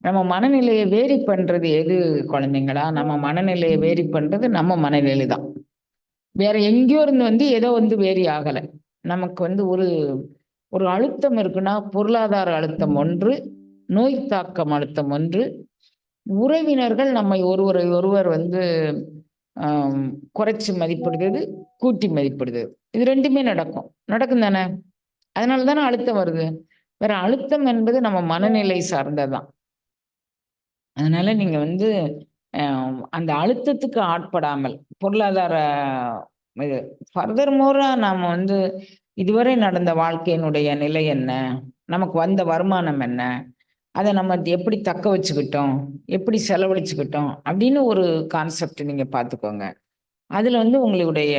நம்ம மனநிலையை வேரி பண்றது எது குழந்தைங்களா? நம்ம மனநிலையை வேரி பண்றது நம்ம மனநிலை தான். வேற எங்கேயோ இருந்து ஏதோ வேரி ஆகல. நமக்கு ஒரு ஒரு அழுத்தம் இருக்குன்னா, பொருளாதார அழுத்தம் ஒன்று, நோய் தாக்கம் அழுத்தம் ஒன்று, உறவினர்கள் நம்மை ஒருவரை ஒருவர் ஆம், குறைச்சு மதிப்பிடுறது, கூட்டி மதிப்பிடுறது. இது 2மே நடக்கும். நடக்கும் தானே? அதனால தானே அழுத்தம் வருது. வேற அழுத்தம் என்பது நம்ம மனநிலை சார்ந்தது தான். அதனால நீங்க அந்த அழுத்தத்துக்கு ஆட்படாமல், பொருளாதார இது ஃபர்தர் மோரா நாம இதுவரை நடந்த வாழ்க்கையினுடைய நிலை என்ன? நமக்கு வந்த வருமானம் என்ன? அத நம்ம எப்படி தக்க வச்சுக்கிட்டோம்? எப்படி செலவழிச்சுக்கிட்டோம்? அப்படின்னு ஒரு கான்செப்ட் நீங்க பார்த்துக்கோங்க. அதுல உங்களுடைய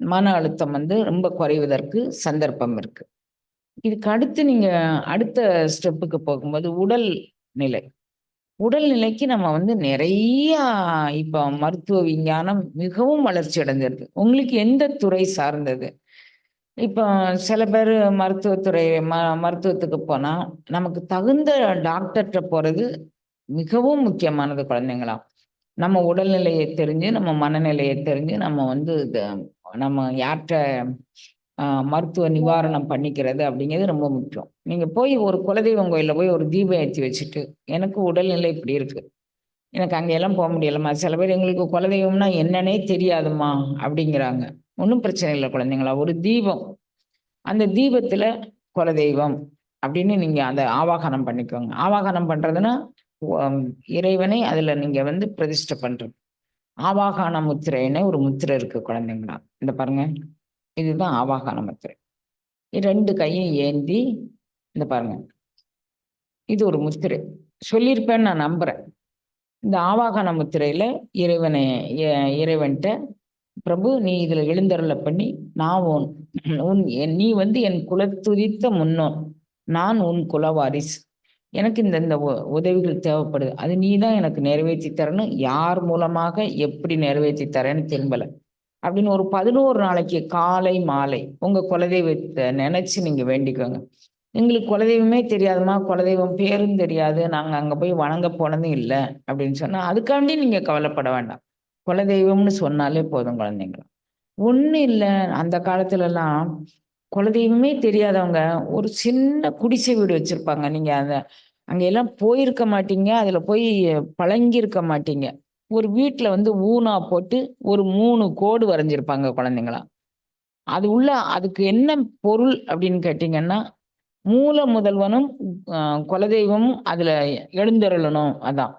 மன அழுத்தம் ரொம்ப குறைவதற்கு சந்தர்ப்பம் இருக்கு. இதுக்கு அடுத்து நீங்க அடுத்த ஸ்டெப்புக்கு போகும்போது உடல் நிலை. உடல்நிலைக்கு நம்ம நிறையா இப்ப மருத்துவ விஞ்ஞானம் மிகவும் வளர்ச்சி அடைஞ்சிருக்கு. உங்களுக்கு எந்த துறை சார்ந்தது? இப்போ சில பேரு மருத்துவத்துறை மருத்துவத்துக்கு போனா, நமக்கு தகுந்த டாக்டர்ட்ட போறது மிகவும் முக்கியமானது குழந்தைங்களா. நம்ம உடல்நிலைய தெரிஞ்சு, நம்ம மனநிலைய தெரிஞ்சு, நம்ம யார்ட்ட மருத்துவ நிவாரணம் பண்ணிக்கிறது அப்படிங்கிறது ரொம்ப முக்கியம். நீங்க போய் ஒரு குலதெய்வம் கோயில்ல போய் ஒரு தீபம் ஏத்தி வச்சுட்டு, எனக்கு உடல்நிலை இப்படி இருக்கு. எனக்கு அங்கெல்லாம் முடியலம்மா. சில பேர் எங்களுக்கு குலதெய்வம்னா என்னன்னே தெரியாதும்மா அப்படிங்கிறாங்க. ஒண்ணும் பிரச்சனை இல்ல குழந்தைங்களா. ஒரு தீபம். அந்த தீபத்துல குலதெய்வம் அப்படின்னு நீங்க அத ஆவாகனம் பண்ணிக்கோங்க. ஆவாகனம் பண்றதுன்னா, ஒ இறைவனை அதுல நீங்க பிரதிஷ்டை பண்றது. ஆவாகான முத்திரைன்னு ஒரு முத்திரை இருக்கு குழந்தைங்களா. இந்த பாருங்க. இதுதான் ஆவாகான முத்திரை. 2 கையும் ஏந்தி இந்த பாருங்க. இது ஒரு முத்திரை. சொல்லியிருப்பேன்னு நான் நம்புறேன். இந்த ஆவாகன முத்திரையில இறைவனை எ இறைவன்ட்ட, "பிரபு நீ இதுல எழுந்தருள பண்ணி, நான் உன் உன் நீ என் குலத்துதித்த முன்னோன். நான் உன் குலவாரிசு. எனக்கு இந்த இந்த உதவிகள் தேவைப்படுது. அது நீ தான் எனக்கு நிறைவேத்தி தரணும். யார் மூலமாக எப்படி நிறைவேத்தி தரேன்னு திரும்பல." அப்படின்னு ஒரு 11 நாளைக்கு காலை, மாலை உங்க குலதெய்வத்த நெனச்சு நீங்க வேண்டிக்கோங்க. "எங்களுக்கு குலதெய்வமே தெரியாதும்மா, குலதெய்வம் பேரும் தெரியாது. நாங்க அங்க போய் வணங்க போனதும் இல்ல." அப்படின்னு சொன்னா, அதுக்காண்டி நீங்க கவலைப்பட வேண்டாம். குலதெய்வம்னு சொன்னாலே போதும் குழந்தைங்களா. ஒண்ணும் இல்ல. அந்த காலத்துலலாம் குலதெய்வமே தெரியாதவங்க, ஒரு சின்ன குடிசை வீடு வச்சிருப்பாங்க. நீங்க அங்க எல்லாம் போயிருக்க மாட்டீங்க. அதுல போய் பழகியிருக்க மாட்டீங்க. ஒரு வீட்ல ஊனா போட்டு ஒரு 3 கோடு வரைஞ்சிருப்பாங்க குழந்தைங்களா. அது உள்ள அதுக்கு என்ன பொருள் அப்படின்னு கேட்டீங்கன்னா, மூல முதல்வனும் அ குலதெய்வமும் அதுல எழுந்தருளணும் அதான்.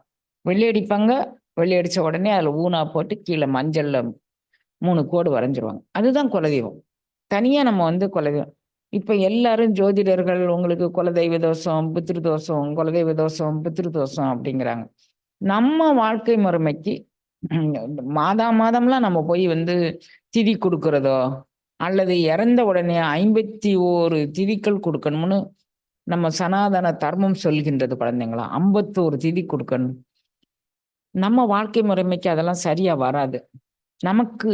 வெள்ளை அடிப்பாங்க. வெள்ளை அடிச்ச உடனே அதுல ஊனா போட்டு கீழ மஞ்சள்ல 3 கோடு வரைஞ்சிருவாங்க. அதுதான் குலதெய்வம். தனியா நம்ம குலதெய்வம். இப்ப எல்லாரும் ஜோதிடர்கள் உங்களுக்கு குலதெய்வ தோஷம், பித்ரு தோஷம், குலதெய்வ தோஷம், பித்ரு தோஷம் அப்படிங்கிறாங்க. நம்ம வாழ்க்கை முறைமைக்கு ம் மாதா மாதம்லாம் நம்ம போய் திதி குடுக்குறதோ, அல்லது இறந்த உடனே 51 திதிகள் குடுக்கணும்னு நம்ம சனாதன தர்மம் சொல்கின்றது குழந்தைங்களா. 51 திதி குடுக்கணும். நம்ம வாழ்க்கை முறைமைக்கு அதெல்லாம் சரியா வராது. நமக்கு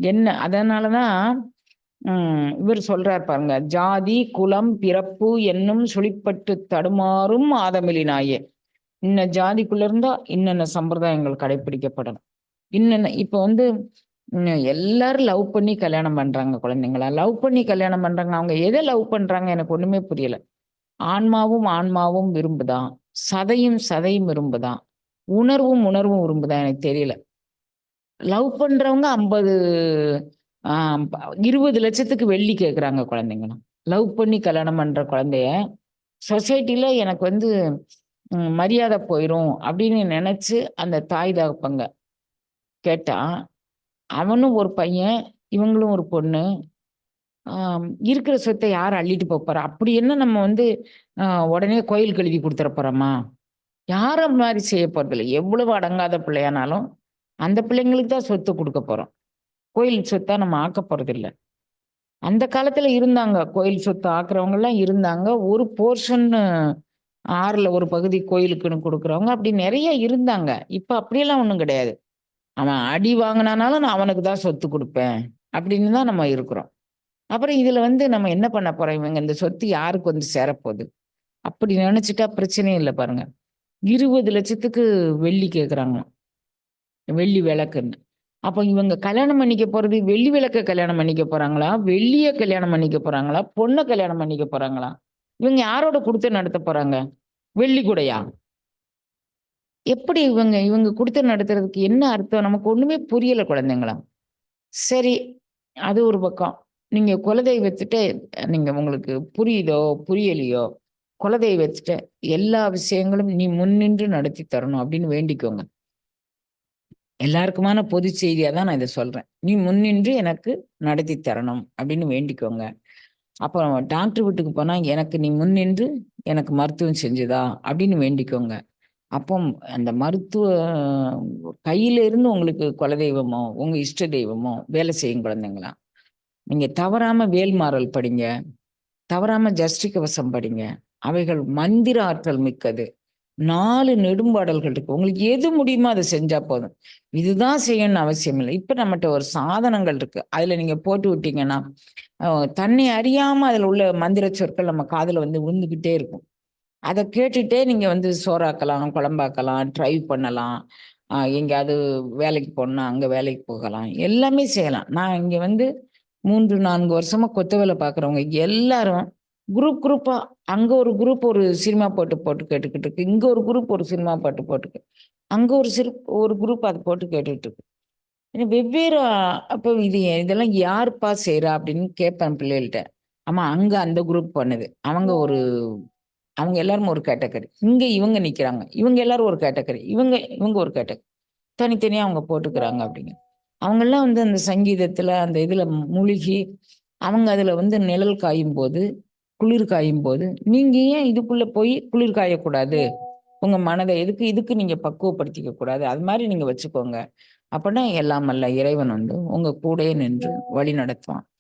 என்ன அதனால தான் இவர் சொல்றார் பாருங்க. "ஜாதி, குலம், பிறப்பு என்னும் சுழிப்பட்டு தடுமாறும் ஆதமிலினாயே. இன்ன ஜாதிக்குள்ள இருந்தா இன்னென்ன சம்பிரதாயங்கள் கடைப்பிடிக்கப்படணும்." இன்னென்ன இப்ப எல்லாரும் லவ் பண்ணி கல்யாணம் பண்றாங்க குழந்தைங்களா. லவ் பண்ணி கல்யாணம் பண்றாங்க. அவங்க எத லவ் பண்றாங்க எனக்கு ஒண்ணுமே புரியல. ஆன்மாவும் ஆன்மாவும் விரும்புதாம். சதையும் சதையும் விரும்புதாம். உணர்வும் உணர்வும் விரும்புதா எனக்கு தெரியல. லவ் பண்றவங்க 50 ஆ 20,00,000க்கு வெள்ளி கேட்குறாங்க குழந்தைங்கலாம். லவ் பண்ணி கல்யாணம் பண்ற குழந்தைய, சொசைட்டில எனக்கு மரியாதை போயிரும் அப்படின்னு நெனச்சு அந்த தாய் தகப்பங்க கேட்டா, அவனும் ஒரு பையன், இவங்களும் ஒரு பொண்ணு. இருக்கிற சொத்த யார் அள்ளிட்டு போப்போறா? அப்படி என்ன நம்ம அ உடனே கோயிலுக்கு எழுதி குடுத்துற போறோமா? யாரும் அந்த மாரி செய்ய போறதில்ல. எவ்வளவு அடங்காத பிள்ளையானாலும், அந்த பிள்ளைங்களுக்கு தான் சொத்து குடுக்க போறோம். கோயில் சொத்தா நம்ம ஆக்க போறதில்ல. அந்த காலத்துல இருந்தாங்க. கோயில் சொத்து ஆக்குறவங்கலாம் இருந்தாங்க. ஒரு போர்ஷன்னு 6ல ஒரு பகுதி கோயிலுக்குன்னு குடுக்குறவங்க, அப்படி நெறைய இருந்தாங்க. இப்ப அப்படியெல்லாம் ஒண்ணும் கிடையாது. அவன் அடி வாங்குனானாலும் நான் அவனுக்கு தான் சொத்து குடுப்பேன். அப்படின்னு தான் நம்ம இருக்கிறோம். அப்புறம் இதுல நம்ம என்ன பண்ண போறோம்? இவங்க இந்த சொத்து யாருக்கு சேரப்போது? அப்படி நெனச்சுட்டா பிரச்சனையே இல்ல பாருங்க. 20 லட்சத்துக்கு வெள்ளி கேக்குறாங்களாம், வெள்ளி விளக்குன்னு. அப்ப இவங்க கல்யாணம் பண்ணிக்க போறது வெள்ளி விளக்க கல்யாணம் பண்ணிக்க போறாங்களா? வெள்ளிய கல்யாணம் பண்ணிக்க போறாங்களா? பொண்ண கல்யாணம் பண்ணிக்க போறாங்களா? இவங்க யாரோட குடுத்தனம் நடத்த போறாங்க? வெள்ளி கூடயா? எப்படி இவங்க இவங்க குடுத்தனம் நடத்துறதுக்கு என்ன அர்த்தம்? நமக்கு ஒண்ணுமே புரியல குழந்தைங்களா. சரி, அது ஒரு பக்கம். நீங்க குலதெய்வத்திட்ட நீங்க உங்களுக்கு புரியுதோ, புரியலையோ, குலதெய்வத்திட்ட எல்லா விஷயங்களும் நீ முன்னின்று நடத்தி தரணும் அப்படின்னு வேண்டிக்கோங்க. எல்லாருக்குமான பொது செய்தியா தான் நான் இத சொல்றேன். நீ முன்னின்று எனக்கு நடத்தி தரணும் அப்படின்னு வேண்டிக்கோங்க. அப்புறம் டாக்டர் வீட்டுக்கு போனா, எனக்கு நீ முன்னின்று எனக்கு மருத்துவம் செஞ்சுதா அப்படின்னு வேண்டிக்கோங்க. அப்போ அந்த மருத்துவ கையில இருந்து உங்களுக்கு குலதெய்வமோ, உங்க இஷ்ட தெய்வமோ வேலை செய்யும் குழந்தைங்களா. நீங்க தவறாம வேல்மாறல் படிங்க. தவறாம ஜஷ்டி கவசம் படிங்க. அவைகள் மந்திர ஆற்றல் மிக்கது. 4 நெடும்பாடல்கள் இருக்கு. உங்களுக்கு எது முடியுமோ அத செஞ்சா போதும். இதுதான் செய்யணும்னு அவசியம் இல்ல. இப்ப நம்மட்ட ஒரு சாதனங்கள் இருக்கு. அதுல நீங்க போட்டு விட்டீங்கன்னா, அ தன்னை அறியாம அதுல உள்ள மந்திர சொற்கள் நம்ம காதுல வந்து விழுந்துகிட்டே இருக்கும். அத கேட்டுட்டே நீங்க வந்து சோறாக்கலாம், குழம்பாக்கலாம், டிரைவ் பண்ணலாம். எங்கேயாவது வேலைக்கு போணும்னா, அங்க வேலைக்கு போகலாம். எல்லாமே செய்யலாம். நான் இங்க வந்து 3, 4 வருஷமா கொத்த வேல பார்க்குறவங்க எல்லாரும் குரூப்பா அங்க ஒரு குரூப் ஒரு சினிமா பாட்டு போட்டு கேட்டுக்கிட்டு இருக்கு. இங்க ஒரு குரூப் ஒரு சினிமா பாட்டு போட்டு அங்க ஒரு குரூப் அத போட்டு கேட்டுட்டு இருக்கு. ஏன்னா வெவ்வேறு அப்ப இதெல்லாம் யாருப்பா செய்றா? அப்படின்னு கேட்பேன் பிள்ளைகள்ட்ட. ஆமா அங்க அந்த குரூப் பண்ணுது. அவங்க எல்லாரும் ஒரு கேட்டகரி. இங்க இவங்க நிக்கிறாங்க. இவங்க எல்லாரும் ஒரு கேட்டகரி. இவங்க இவங்க ஒரு கேட்டகரி. தனித்தனியா அவங்க போட்டுக்கிறாங்க அப்படின்னு. அவங்கலாம் வந்து அந்த சங்கீதத்துல, அந்த இதுல மூழ்கி, அவங்க அதுல வந்து நிழல் காயும்போது, குளிர் காயும்போது, நீங்க ஏன் இதுக்குள்ள போய் குளிர் காயக்கூடாது? உங்க மனத இதுக்கு நீங்க பக்குவப்படுத்திக்க கூடாது. அது மாரி நீங்க வச்சுக்கோங்க. அப்பன்னா எல்லாம் வல்ல இறைவன் வந்து உங்க கூடயே நின்று வழி நடத்துவான்.